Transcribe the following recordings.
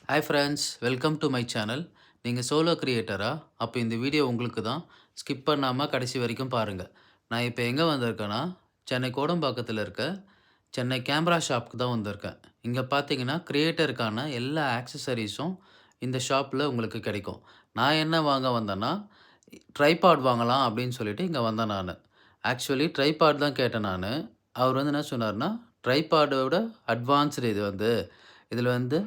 Hi friends, welcome to my channel. நீங்கள் solo கிரியேட்டரா? அப்போ இந்த வீடியோ உங்களுக்கு தான். ஸ்கிப் பண்ணாமல் கடைசி வரைக்கும் பாருங்கள். நான் இப்போ எங்கே வந்திருக்கேன்னா, சென்னை கோடம்பாக்கத்தில் இருக்க சென்னை கேமரா ஷாப்க்கு தான் வந்திருக்கேன். இங்கே பார்த்தீங்கன்னா, கிரியேட்டருக்கான எல்லா ஆக்சஸரீஸும் இந்த ஷாப்பில் உங்களுக்கு கிடைக்கும். நான் என்ன வாங்க வந்தேன்னா, ட்ரைபாட் வாங்கலாம் அப்படின்னு சொல்லிட்டு இங்கே வந்தேன் நான். ஆக்சுவலி ட்ரைபாட் தான் கேட்டேன் நான். அவர் வந்து என்ன சொன்னார்னா, ட்ரைபாடோட அட்வான்ஸ்டு இது வந்து. இதில வந்து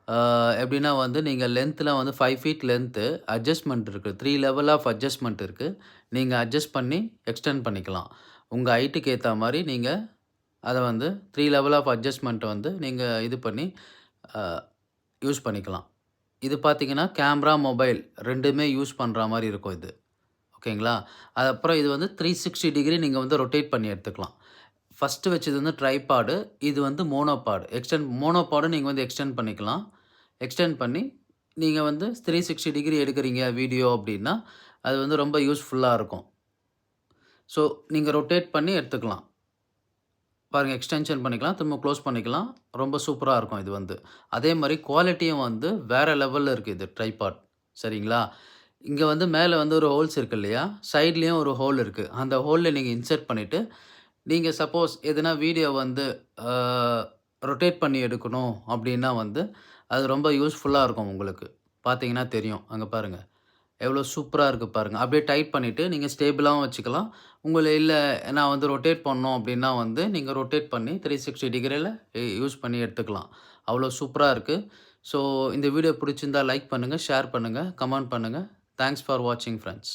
ஆ எப்படின்னா வந்து நீங்க லென்த்லாம் வந்து 5 ஃபீட் லென்த்து அட்ஜஸ்ட்மென்ட் இருக்கு. 3 லெவல் ஆஃப் அட்ஜஸ்ட்மென்ட் இருக்கு. நீங்க அட்ஜஸ்ட் பண்ணி எக்ஸ்டெண்ட் பண்ணிக்கலாம். உங்க ஹைட்டுக்கு ஏத்தா மாரி நீங்க அத வந்து 3 லெவல் ஆஃப் அட்ஜஸ்ட்மென்ட்ட வந்து நீங்க இது பண்ணி அ யூஸ் பண்ணிக்கலாம். இது பார்த்தீங்கன்னா, கேமரா, மொபைல் 2மே யூஸ் பண்ற மாரி இருக்கும் இது. ஓகேங்களா? அது அப்புறம் இது வந்து 360 டிகிரி நீங்க வந்து ரொட்டேட் பண்ணி எடுத்துக்கலாம். ஃபர்ஸ்ட்டு வச்சது வந்து ட்ரைபாடு. இது வந்து மோனோபாட். மோனோபாடும் நீங்க வந்து எக்ஸ்டெண்ட் பண்ணிக்கலாம். எக்ஸ்டெண்ட் பண்ணி நீங்க வந்து 360 டிகிரி எடுக்குறீங்க வீடியோ அப்டின்னா, அது வந்து ரொம்ப யூஸ்ஃபுல்லா இருக்கும். ஸோ நீங்க ரொட்டேட் பண்ணி எடுத்துக்கலாம். பாருங்க எக்ஸ்டென்ஷன் பண்ணிக்கலாம். திரும்ப குளோஸ் பண்ணிக்கலாம். ரொம்ப சூப்பரா இருக்கும் இது வந்து. அதே மாரி குவாலிட்டியும் வந்து வேற லெவல்ல இருக்கு இது ட்ரைபாட். சரிங்களா? இங்க வந்து மேல வந்து ஒரு ஹோல்ஸ் இருக்கு இல்லையா? சைட்லயும் ஒரு ஹோல் இருக்கு. அந்த ஹோல்ல நீங்க இன்சர்ட் பண்ணிட்டு நீங்க சப்போஸ் எதுனா வீடியோ வந்து ஆ ரொட்டேட் பண்ணி எடுக்கணும் அப்டின்னா வந்து, அது ரொம்ப யூஸ்ஃபுல்லா இருக்கும் உங்களுக்கு. பார்த்தீங்கன்னா தெரியும். அங்க பாருங்க. எவ்வளோ சூப்பரா இருக்கு பாருங்க. அப்டியே டைட் பண்ணிட்டு நீங்க ஸ்டேபிளாவும் வச்சுக்கலாம். இல்ல நான் வந்து ரொட்டேட் பண்ணணும் அப்டின்னா வந்து, நீங்க ரொட்டேட் பண்ணி 360 டிகிரில யூஸ் பண்ணி எடுத்துக்கலாம். அவ்வளோ சூப்பரா இருக்கு. ஸோ இந்த வீடியோ புடிச்சிருந்தா லைக் பண்ணுங்க, ஷேர் பண்ணுங்க, கமெண்ட் பண்ணுங்க. தேங்க்ஸ் ஃபார் வாட்சிங் ஃபிரெண்ட்ஸ்.